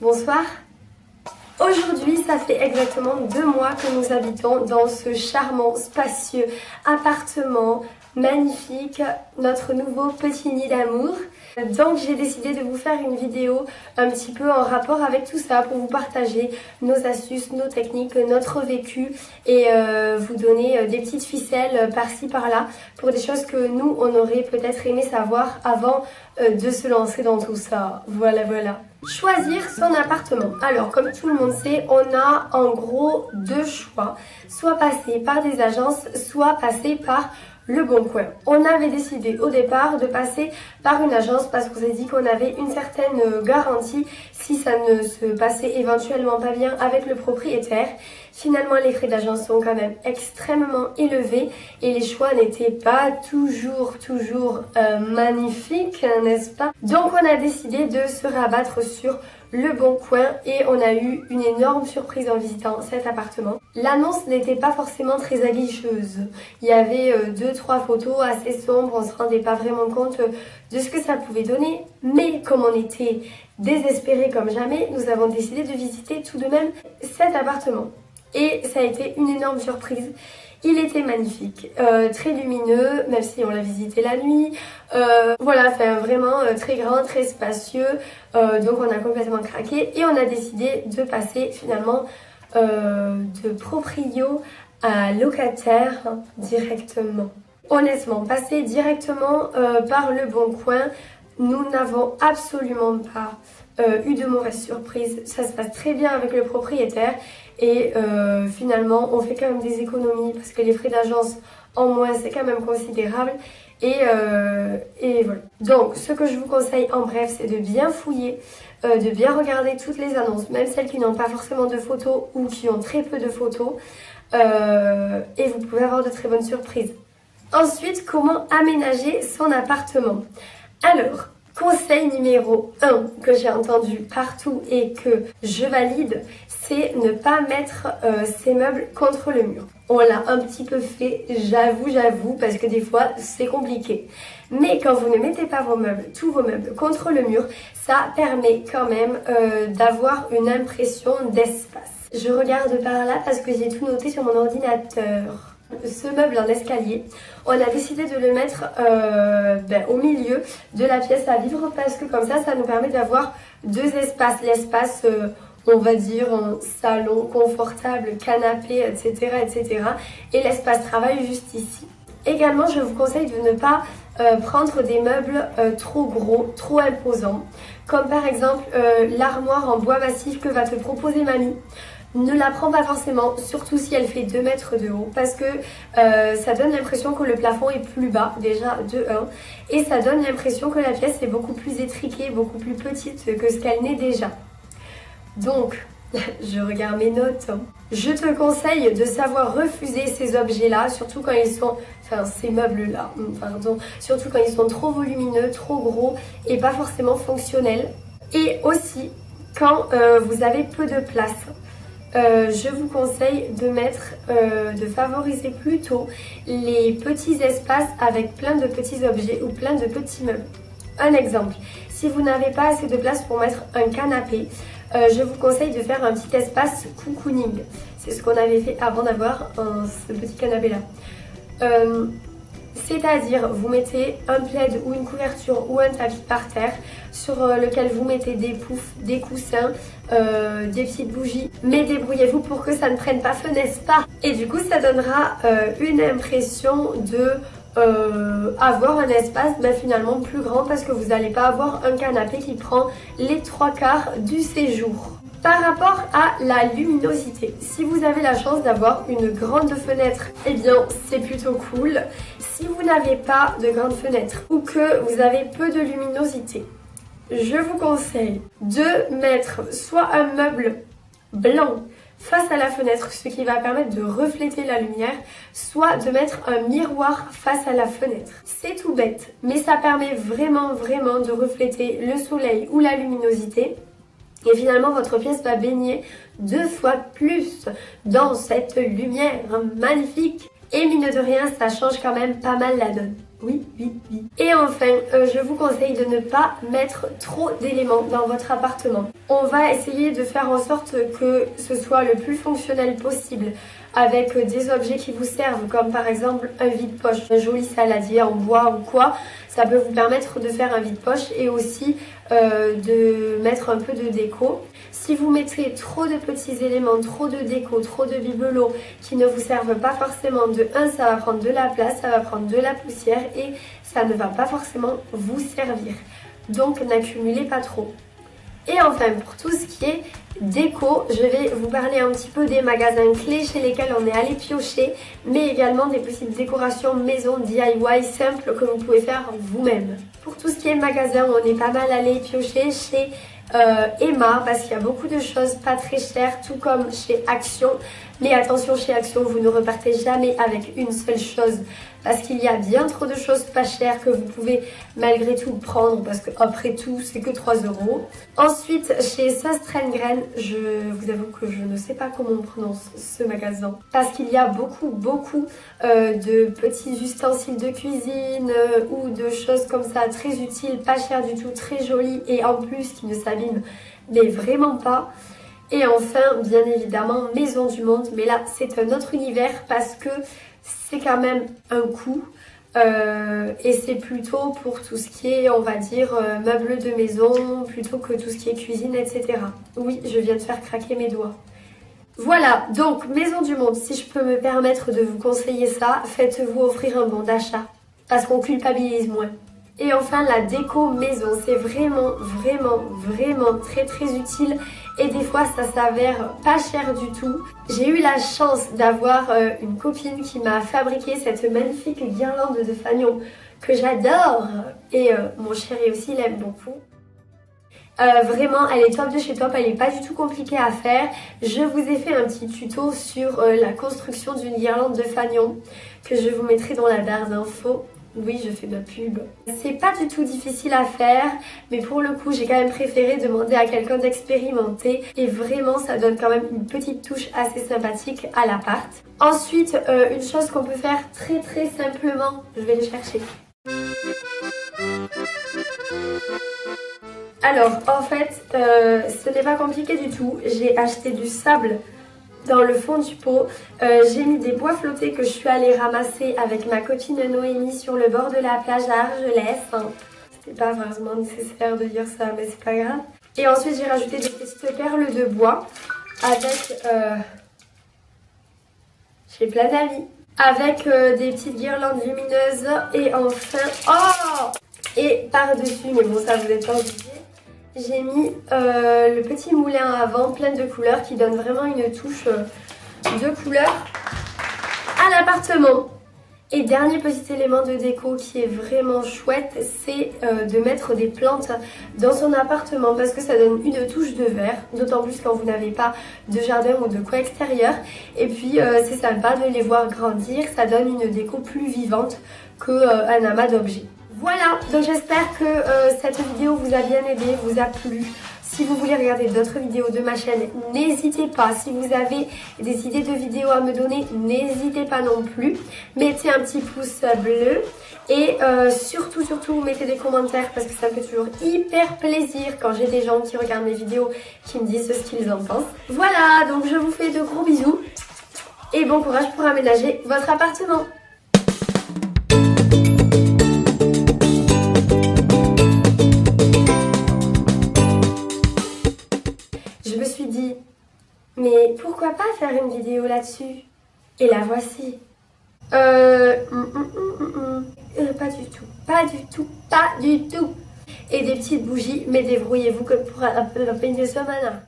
Bonsoir. Aujourd'hui, ça fait exactement 2 mois que nous habitons dans ce charmant, spacieux appartement magnifique, notre nouveau petit nid d'amour. Donc j'ai décidé de vous faire une vidéo un petit peu en rapport avec tout ça pour vous partager nos astuces, nos techniques, notre vécu et vous donner des petites ficelles par-ci par-là pour des choses que nous on aurait peut-être aimé savoir avant de se lancer dans tout ça. Voilà. Choisir son appartement. Alors comme tout le monde sait, on a en gros 2 choix. Soit passer par des agences, soit passer par Le Bon Coin. On avait décidé au départ de passer par une agence parce qu'on s'est dit qu'on avait une certaine garantie si ça ne se passait éventuellement pas bien avec le propriétaire. Finalement, les frais d'agence sont quand même extrêmement élevés et les choix n'étaient pas toujours magnifiques, n'est-ce pas? Donc on a décidé de se rabattre sur Le Bon Coin et on a eu une énorme surprise en visitant cet appartement. L'annonce n'était pas forcément très aguicheuse. Il y avait 2-3 photos assez sombres, on se rendait pas vraiment compte de ce que ça pouvait donner. Mais comme on était désespérés comme jamais, nous avons décidé de visiter tout de même cet appartement. Et ça a été une énorme surprise. Il était magnifique, très lumineux, même si on l'a visité la nuit. Voilà, vraiment très grand, très spacieux. Donc on a complètement craqué et on a décidé de passer finalement de proprio à locataire directement. Honnêtement, passer directement par Le Bon Coin, nous n'avons absolument pas eu de mauvaise surprise. Ça se passe très bien avec le propriétaire et finalement on fait quand même des économies parce que les frais d'agence en moins c'est quand même considérable et voilà. Donc ce que je vous conseille en bref, c'est de bien fouiller, de bien regarder toutes les annonces, même celles qui n'ont pas forcément de photos ou qui ont très peu de photos, et vous pouvez avoir de très bonnes surprises. Ensuite, comment aménager son appartement? Alors, conseil numéro 1 que j'ai entendu partout et que je valide, c'est ne pas mettre ses meubles contre le mur. On l'a un petit peu fait, j'avoue, parce que des fois c'est compliqué. Mais quand vous ne mettez pas tous vos meubles contre le mur, ça permet quand même d'avoir une impression d'espace. Je regarde par là parce que j'ai tout noté sur mon ordinateur. Ce meuble en escalier, on a décidé de le mettre au milieu de la pièce à vivre parce que comme ça nous permet d'avoir 2 espaces. L'espace, on va dire, salon confortable, canapé, etc. Et l'espace travail juste ici. Également, je vous conseille de ne pas prendre des meubles trop gros, trop imposants. Comme par exemple l'armoire en bois massif que va te proposer mamie. Ne la prends pas forcément, surtout si elle fait 2 mètres de haut, parce que ça donne l'impression que le plafond est plus bas, déjà de 1, et ça donne l'impression que la pièce est beaucoup plus étriquée, beaucoup plus petite que ce qu'elle n'est déjà. Donc, je regarde mes notes. Je te conseille de savoir refuser ces objets-là, surtout quand ils sont, ces meubles-là, surtout quand ils sont trop volumineux, trop gros et pas forcément fonctionnels. Et aussi, quand vous avez peu de place. Je vous conseille de favoriser plutôt les petits espaces avec plein de petits objets ou plein de petits meubles. Un exemple, si vous n'avez pas assez de place pour mettre un canapé, je vous conseille de faire un petit espace cocooning. C'est ce qu'on avait fait avant d'avoir ce petit canapé là. C'est-à-dire, vous mettez un plaid ou une couverture ou un tapis par terre sur lequel vous mettez des poufs, des coussins, des petites bougies. Mais débrouillez-vous pour que ça ne prenne pas feu, n'est-ce pas? Et du coup, ça donnera une impression de avoir un espace finalement plus grand parce que vous n'allez pas avoir un canapé qui prend les 3/4 du séjour. Par rapport à la luminosité, si vous avez la chance d'avoir une grande fenêtre, eh bien c'est plutôt cool. Si vous n'avez pas de grande fenêtre ou que vous avez peu de luminosité, je vous conseille de mettre soit un meuble blanc face à la fenêtre, ce qui va permettre de refléter la lumière, soit de mettre un miroir face à la fenêtre. C'est tout bête, mais ça permet vraiment de refléter le soleil ou la luminosité. Et finalement, votre pièce va baigner 2 fois plus dans cette lumière magnifique. Et mine de rien, ça change quand même pas mal la donne. Oui, oui, oui. Et enfin, je vous conseille de ne pas mettre trop d'éléments dans votre appartement. On va essayer de faire en sorte que ce soit le plus fonctionnel possible avec des objets qui vous servent, comme par exemple un vide-poche, un joli saladier en bois ou quoi. Ça peut vous permettre de faire un vide-poche et aussi de mettre un peu de déco. Si vous mettez trop de petits éléments, trop de déco, trop de bibelots qui ne vous servent pas forcément, de un, ça va prendre de la place, ça va prendre de la poussière et ça ne va pas forcément vous servir. Donc n'accumulez pas trop. Et enfin, pour tout ce qui est déco, je vais vous parler un petit peu des magasins clés chez lesquels on est allé piocher, mais également des petites décorations maison DIY simples que vous pouvez faire vous-même. Pour tout ce qui est magasin, on est pas mal allé piocher chez Emma parce qu'il y a beaucoup de choses pas très chères, tout comme chez Action. Mais attention, chez Action, vous ne repartez jamais avec une seule chose parce qu'il y a bien trop de choses pas chères que vous pouvez malgré tout prendre parce que après tout, c'est que 3 €. Ensuite, chez Söstrengren, je vous avoue que je ne sais pas comment on prononce ce magasin parce qu'il y a beaucoup de petits ustensiles de cuisine ou de choses comme ça très utiles, pas chères du tout, très jolies et en plus qui ne s'abîment mais vraiment pas. Et enfin, bien évidemment, Maison du Monde. Mais là, c'est un autre univers parce que c'est quand même un coût. Et c'est plutôt pour tout ce qui est, on va dire, meubles de maison, plutôt que tout ce qui est cuisine, etc. Oui, je viens de faire craquer mes doigts. Voilà, donc Maison du Monde, si je peux me permettre de vous conseiller ça, faites-vous offrir un bon d'achat. Parce qu'on culpabilise moins. Et enfin, la déco maison, c'est vraiment très utile et des fois ça s'avère pas cher du tout. J'ai eu la chance d'avoir une copine qui m'a fabriqué cette magnifique guirlande de fanion que j'adore et mon chéri aussi l'aime beaucoup. Vraiment, elle est top de chez top, elle n'est pas du tout compliquée à faire. Je vous ai fait un petit tuto sur la construction d'une guirlande de fanion que je vous mettrai dans la barre d'infos. Oui, je fais de la pub. C'est pas du tout difficile à faire, mais pour le coup, j'ai quand même préféré demander à quelqu'un d'expérimenté et vraiment, ça donne quand même une petite touche assez sympathique à l'appart. Ensuite, une chose qu'on peut faire très simplement, je vais le chercher. Alors, en fait, ce n'est pas compliqué du tout. J'ai acheté du sable dans le fond du pot. J'ai mis des bois flottés que je suis allée ramasser avec ma copine Noémie sur le bord de la plage à Argelès. C'était pas vraiment nécessaire de dire ça, mais c'est pas grave. Et ensuite, j'ai rajouté des petites perles de bois avec... j'ai plein d'amis. Avec des petites guirlandes lumineuses. Et enfin... Oh! Et par-dessus, mais bon, ça vous êtes pas obligé. J'ai mis le petit moulin à vent plein de couleurs qui donne vraiment une touche de couleur à l'appartement. Et dernier petit élément de déco qui est vraiment chouette, c'est de mettre des plantes dans son appartement parce que ça donne une touche de vert, d'autant plus quand vous n'avez pas de jardin ou de coin extérieur. Et puis c'est sympa de les voir grandir, ça donne une déco plus vivante qu'un amas d'objets. Voilà, donc j'espère que cette vidéo vous a bien aidé, vous a plu. Si vous voulez regarder d'autres vidéos de ma chaîne, n'hésitez pas. Si vous avez des idées de vidéos à me donner, n'hésitez pas non plus. Mettez un petit pouce bleu et surtout mettez des commentaires parce que ça me fait toujours hyper plaisir quand j'ai des gens qui regardent mes vidéos qui me disent ce qu'ils en pensent. Voilà, donc je vous fais de gros bisous et bon courage pour aménager votre appartement. Mais pourquoi pas faire une vidéo là-dessus? Et la voici. Pas du tout. Et des petites bougies, mais débrouillez-vous que pour un peu de semaine.